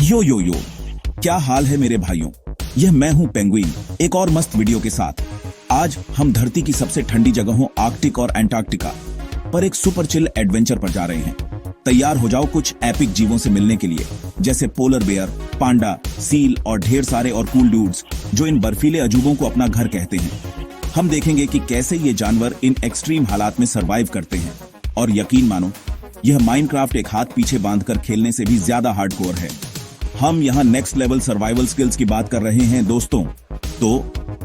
यो, क्या हाल है मेरे भाइयों। यह मैं हूं पेंगुइन, एक और मस्त वीडियो के साथ। आज हम धरती की सबसे ठंडी जगहों आर्कटिक और एंटार्क्टिका पर एक सुपर चिल एडवेंचर पर जा रहे हैं। तैयार हो जाओ कुछ एपिक जीवों से मिलने के लिए, जैसे पोलर बेयर, पांडा, सील और ढेर सारे और कूल डूड्स जो इन बर्फीले अजूबों को अपना घर कहते हैं। हम देखेंगे कि कैसे ये जानवर इन एक्सट्रीम हालात में सरवाइव करते हैं। और यकीन मानो, यह माइनक्राफ्ट एक हाथ पीछे बांधकर खेलने से भी ज्यादा हार्डकोर है। हम यहाँ नेक्स्ट लेवल सर्वाइवल स्किल्स की बात कर रहे हैं दोस्तों। तो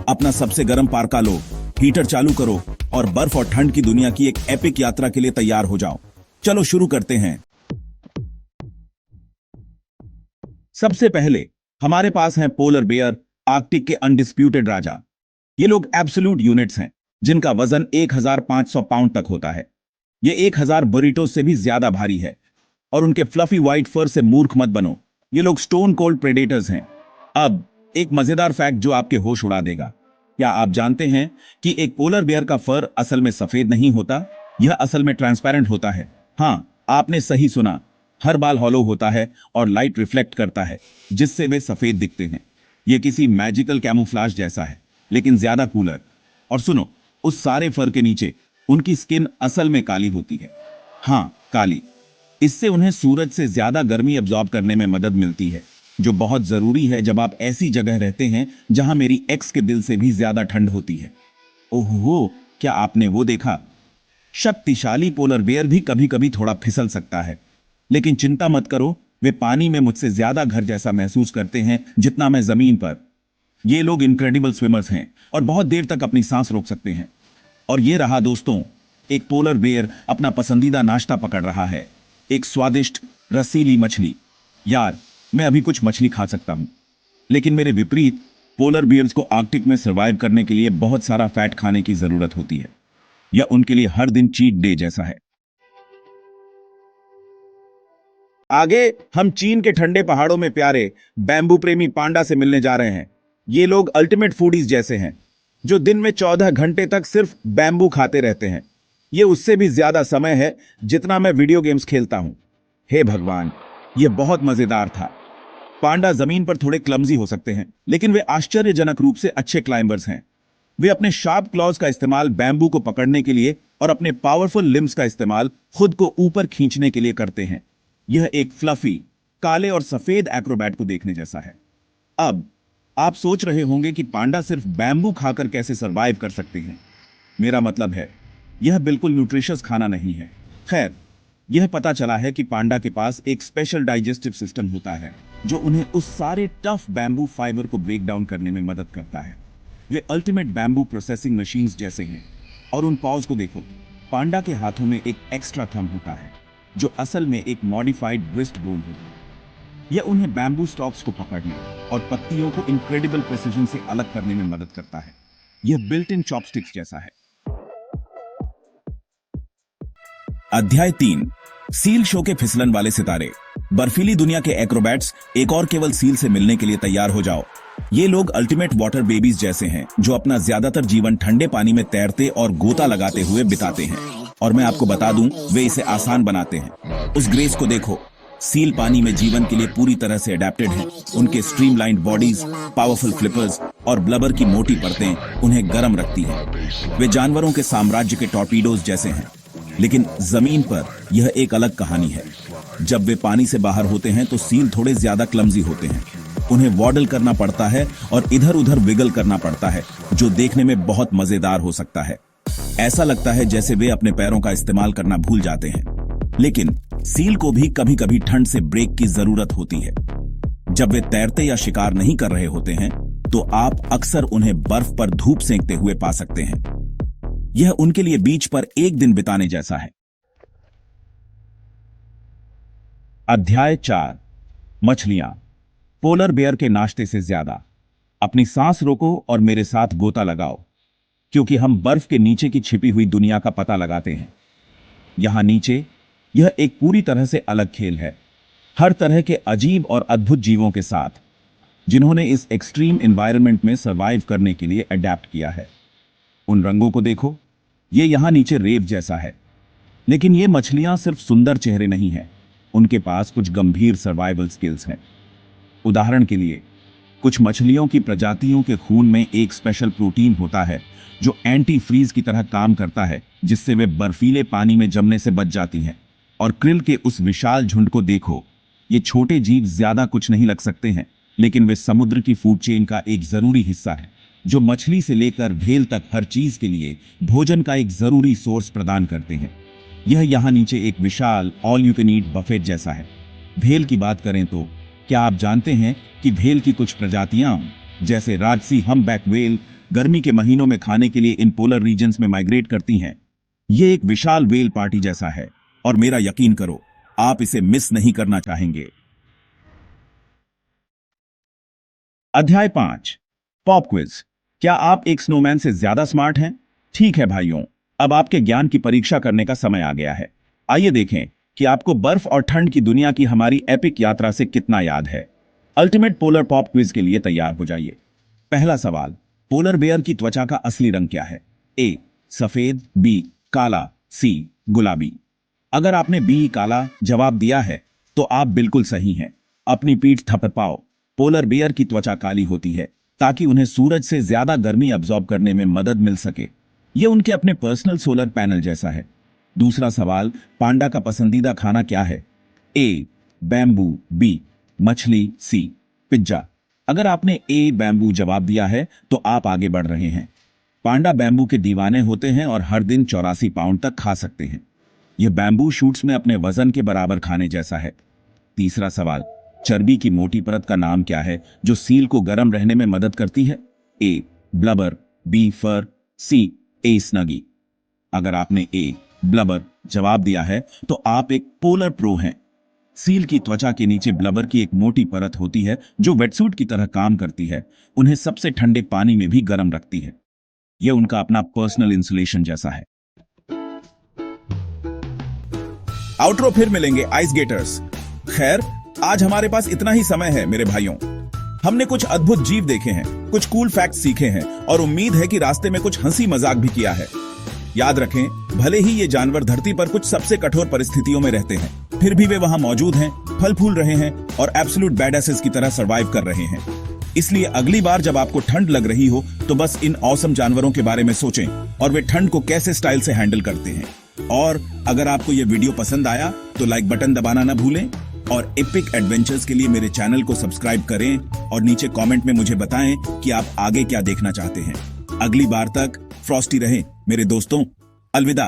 अपना सबसे गर्म पार्का लो, हीटर चालू करो और बर्फ और ठंड की दुनिया की एक एपिक यात्रा के लिए तैयार हो जाओ। चलो शुरू करते हैं। सबसे पहले हमारे पास हैं पोलर बेयर, आर्कटिक के अनडिस्प्यूटेड राजा। ये लोग एब्सोल्यूट यूनिट्स हैं जिनका वजन 1500 पाउंड तक होता है। ये 1000 बुरिटोस से भी ज्यादा भारी है। और उनके फ्लफी व्हाइट फर से मूर्ख मत बनो, ये लोग स्टोन कोल्ड प्रेडेटर्स हैं। अब एक मजेदार फैक्ट जो आपके होश उड़ा देगा। क्या आप जानते हैं कि एक पोलर बेयर का फर असल में सफेद नहीं होता, यह असल में ट्रांसपेरेंट होता है। हाँ, आपने सही सुना, हर बाल हॉलो होता है और लाइट रिफ्लेक्ट करता है, जिससे वे सफेद दिखते हैं। यह किसी मैजिकल कैमोफ्लाज जैसा है, लेकिन ज्यादा कूलर। और सुनो, उस सारे फर के नीचे उनकी स्किन असल में काली होती है। हाँ, काली। इससे उन्हें सूरज से ज्यादा गर्मी अब्सॉर्ब करने में मदद मिलती है, जो बहुत जरूरी है जब आप ऐसी जगह रहते हैं जहां मेरी एक्स के दिल से भी ज्यादा ठंड होती है। ओहो, क्या आपने वो देखा? शक्तिशाली पोलर बेयर भी कभी कभी थोड़ा फिसल सकता है, लेकिन चिंता मत करो, वे पानी में मुझसे ज्यादा घर जैसा महसूस करते हैं जितना मैं जमीन पर। ये लोग इनक्रेडिबल स्विमर्स हैं और बहुत देर तक अपनी सांस रोक सकते हैं। और ये रहा दोस्तों, एक पोलर बेयर अपना पसंदीदा नाश्ता पकड़ रहा है, एक स्वादिष्ट रसीली मछली। यार, मैं अभी कुछ मछली खा सकता हूं, लेकिन मेरे विपरीत पोलर बियर्स को आर्कटिक में सरवाइव करने के लिए बहुत सारा फैट खाने की जरूरत होती है। यह उनके लिए हर दिन चीट डे जैसा है। आगे हम चीन के ठंडे पहाड़ों में प्यारे बैम्बू प्रेमी पांडा से मिलने जा रहे हैं। ये लोग अल्टीमेट फूडीज जैसे हैं, जो दिन में 14 घंटे तक सिर्फ बैम्बू खाते रहते हैं। ये उससे भी ज्यादा समय है जितना मैं वीडियो गेम्स खेलता हूं। हे भगवान, यह बहुत मजेदार था। पांडा जमीन पर थोड़े क्लमजी हो सकते हैं, लेकिन वे आश्चर्यजनक रूप से अच्छे क्लाइंबर्स हैं। वे अपने शार्प क्लॉज का इस्तेमाल बैम्बू को पकड़ने के लिए और अपने पावरफुल लिम्स का इस्तेमाल खुद को ऊपर खींचने के लिए करते हैं। यह एक फ्लफी, काले और सफेद एक्रोबैट को देखने जैसा है। अब आप सोच रहे होंगे कि पांडा सिर्फ बैम्बू खाकर कैसे सरवाइव कर सकते हैं। मेरा मतलब है, यह बिल्कुल न्यूट्रिशियस खाना नहीं है। खैर, यह पता चला है कि पांडा के पास एक स्पेशल डाइजेस्टिव सिस्टम होता है जो उन्हें उस सारे टफ बैम्बू फाइबर को ब्रेक डाउन करने में मदद करता है। वे अल्टीमेट बैम्बू प्रोसेसिंग मशीन्स जैसे हैं। और उन पॉज को देखो, पांडा के हाथों में एक एक्स्ट्रा थंब होता है जो असल में एक मॉडिफाइड रिस्ट बोन होता है। यह उन्हें बैम्बू स्टॉक्स को पकड़ने और पत्तियों को इनक्रेडिबल प्रिसिजन से अलग करने में मदद करता है। यह बिल्ट इन चॉपस्टिक्स जैसा है। अध्याय 3, सील शो के फिसलन वाले सितारे। बर्फीली दुनिया के एक्रोबैट्स एक और केवल सील से मिलने के लिए तैयार हो जाओ। ये लोग अल्टीमेट वाटर बेबीज जैसे हैं, जो अपना ज्यादातर जीवन ठंडे पानी में तैरते और गोता लगाते हुए बिताते हैं। और मैं आपको बता दूं, वे इसे आसान बनाते हैं। उस ग्रेस को देखो, सील पानी में जीवन के लिए पूरी तरह से अडेप्टेड हैं। उनके स्ट्रीमलाइंड बॉडीज, पावरफुल फ्लिपर्स और ब्लबर की मोटी परतें उन्हें गर्म रखती हैं। वे जानवरों के साम्राज्य के टॉर्पीडोज जैसे हैं, लेकिन जमीन पर यह एक अलग कहानी है। जब वे पानी से बाहर होते हैं तो सील थोड़े ज्यादा क्लमजी होते हैं। उन्हें वॉडल करना पड़ता है और इधर उधर विगल करना पड़ता है, जो देखने में बहुत मजेदार हो सकता है। ऐसा लगता है जैसे वे अपने पैरों का इस्तेमाल करना भूल जाते हैं। लेकिन सील को भी कभी कभी ठंड से ब्रेक की जरूरत होती है। जब वे तैरते या शिकार नहीं कर रहे होते हैं तो आप अक्सर उन्हें बर्फ पर धूप सेंकते हुए पा सकते हैं। यह उनके लिए बीच पर एक दिन बिताने जैसा है। अध्याय 4, मछलियां। पोलर बेयर के नाश्ते से ज्यादा। अपनी सांस रोको और मेरे साथ गोता लगाओ, क्योंकि हम बर्फ के नीचे की छिपी हुई दुनिया का पता लगाते हैं। यहां नीचे यह एक पूरी तरह से अलग खेल है, हर तरह के अजीब और अद्भुत जीवों के साथ, जिन्होंने इस एक्सट्रीम एनवायरनमेंट में सर्वाइव करने के लिए अडेप्ट किया है। उन रंगों को देखो, ये यहां नीचे रेत जैसा है, लेकिन ये मछलियां सिर्फ सुंदर चेहरे नहीं हैं, उनके पास कुछ गंभीर सर्वाइवल स्किल्स हैं। उदाहरण के लिए कुछ मछलियों की प्रजातियों के खून में एक स्पेशल प्रोटीन होता है जो एंटी फ्रीज की तरह काम करता है, जिससे वे बर्फीले पानी में जमने से बच जाती हैं। और krill के उस विशाल झुंड को देखो। ये छोटे जीव ज्यादा कुछ नहीं लग सकते हैं, लेकिन वे समुद्र की फूड चेन का एक जरूरी हिस्सा है, जो मछली से लेकर व्हेल तक हर चीज के लिए भोजन का एक जरूरी सोर्स प्रदान करते हैं। यह यहाँ नीचे एक विशाल all you can eat buffet जैसा है। व्हेल की बात करें तो क्या आप जानते हैं कि व्हेल की कुछ प्रजातियां जैसे राजसी हम्पबैक व्हेल गर्मी के महीनों में खाने के लिए इन पोलर रीजन्स में माइग्रेट करती हैं। ये एक विशाल व्हेल पार्टी जैसा है और मेरा यकीन करो, आप इसे मिस नहीं करना चाहेंगे। अध्याय 5 पॉप क्विज। क्या आप एक स्नोमैन से ज्यादा स्मार्ट हैं? ठीक है भाइयों, अब आपके ज्ञान की परीक्षा करने का समय आ गया है। आइए देखें कि आपको बर्फ और ठंड की दुनिया की हमारी एपिक यात्रा से कितना याद है। अल्टीमेट पोलर पॉप क्विज के लिए तैयार हो जाइए। पहला सवाल, पोलर बेयर की त्वचा का असली रंग क्या है? ए सफेद, बी काला, सी गुलाबी। अगर आपने बी काला जवाब दिया है तो आप बिल्कुल सही हैं। अपनी पीठ थपथपाओ। पोलर बेयर की त्वचा काली होती है ताकि उन्हें सूरज से ज्यादा गर्मी अब्सॉर्ब करने में मदद मिल सके। यह उनके अपने पर्सनल सोलर पैनल जैसा है। दूसरा सवाल, पांडा का पसंदीदा खाना क्या है? ए बैम्बू, बी मछली, सी पिज्जा। अगर आपने ए बैम्बू जवाब दिया है तो आप आगे बढ़ रहे हैं। पांडा बैम्बू के दीवाने होते हैं और हर दिन 84 पाउंड तक खा सकते हैं। यह बैम्बू शूट्स में अपने वजन के बराबर खाने जैसा है। तीसरा सवाल, चर्बी की मोटी परत का नाम क्या है जो सील को गर्म रहने में मदद करती है? ए ब्लबर, बी फर, सी ए स्नगी। अगर आपने ए ब्लबर जवाब दिया है तो आप एक पोलर प्रो हैं। सील की त्वचा के नीचे ब्लबर की एक मोटी परत होती है जो वेटसूट की तरह काम करती है, उन्हें सबसे ठंडे पानी में भी गर्म रखती है। यह उनका अपना पर्सनल इंसुलेशन जैसा है। आउटरो फिर मिलेंगे आइस गेटर्स। खैर, आज हमारे पास इतना ही समय है मेरे भाइयों। हमने कुछ अद्भुत जीव देखे हैं, कुछ कूल फैक्ट्स सीखे हैं और उम्मीद है कि रास्ते में कुछ हंसी मजाक भी किया है। याद रखें, भले ही ये जानवर धरती पर कुछ सबसे कठोर परिस्थितियों में रहते हैं, फिर भी वे वहां मौजूद हैं, फल फूल रहे हैं और एब्सोल्यूट बैडएसेस की तरह सरवाइव कर रहे हैं। इसलिए अगली बार जब आपको ठंड लग रही हो तो बस इन ऑसम जानवरों के बारे में सोचें और वे ठंड को कैसे स्टाइल से हैंडल करते हैं। और अगर आपको यह वीडियो पसंद आया तो लाइक बटन दबाना ना भूलें और एपिक एडवेंचर्स के लिए मेरे चैनल को सब्सक्राइब करें और नीचे कमेंट में मुझे बताएं कि आप आगे क्या देखना चाहते हैं। अगली बार तक फ्रॉस्टी रहें मेरे दोस्तों। अलविदा।